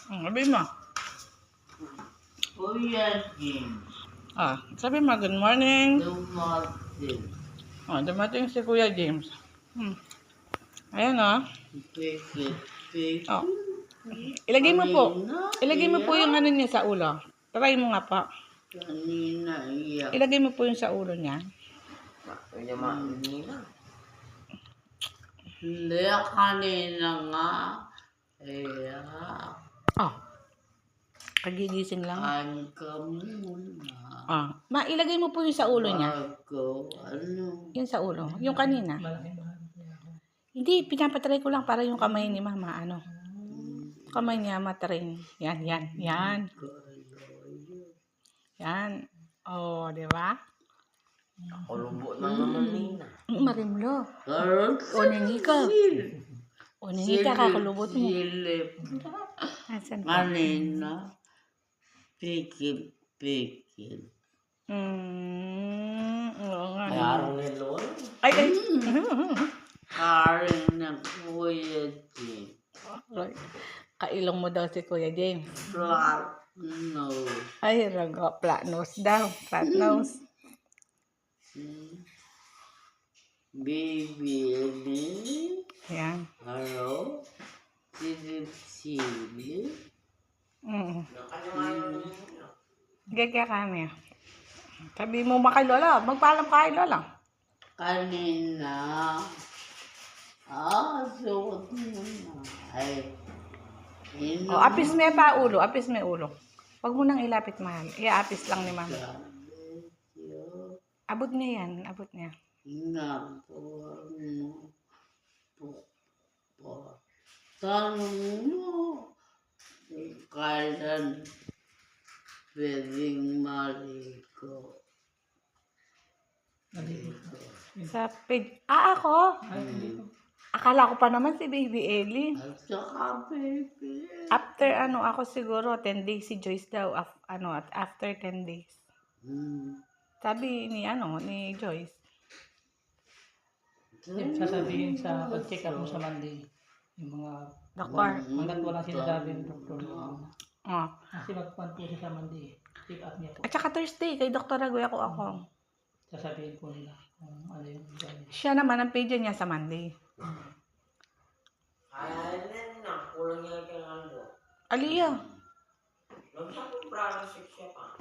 Sabi mo. Kuya James. Sabi mo, good morning. Dumating. Dumating si Kuya James. Ayan Pikit. Ilagay mo po. Ilagay mo po yung ano niya sa ulo. Try mo nga po. Kanina iyak. Ilagay mo po yung sa ulo niya. Hindi, kanina nga. Iyak. Kagigising lang. Kain ka muna. Ilagay mo po yung sa ulo niya. Bago, ano? Yung sa ulo. Yung kanina. Hindi, pinapatry ko lang para yung kamay ni mama, kamay niya matrain. Yan. Yan. Di ba? Kulubot na naman nina. Marimlo. Karot Ningi ka. Ningi ka, kakulubot mo. silip. Asan ka? Kanina. Pikit. Oo nga. May araw ni Lord. Ay. Karin na Kuya James. Kailong mo daw si Kuya James. Flat nose. Ay, rago. Flat nose daw. Flat nose. Baby Ellie. Yan. Hello. Silip. Gaya kami. Sabi mo ba kay Lola? Magpaalam ka kay Lola. Kanina. Suot mo na. Ay. Apis mo pa ulo. Apis mo ulo. Huwag mo nang ilapit, mahal. Ia-apis lang ni mama. Abot niya yan. Abot niya. Tanong mo. Kailan pwedeng maligo? Sa page. Ako? Akala ko pa naman si Baby Ellie. At saka baby. After ako siguro 10 days si Joyce daw. After 10 days. Sabi ni Joyce. Sasabihin sa pag-check up mo sa Monday, yung mga Doktor. hanggat walang sinasabi ng doktor. Oh. Kasi magpuan po siya sa Monday, check up niya po. At saka Thursday, kay Dr. Ragoy ako. Sasabihin po nila kung ano yung gano'n. Siya naman, ang page niya sa Monday. Ay, na, kulang niya kay Lando. Aliyah. Nagsabi para 6 siya pa.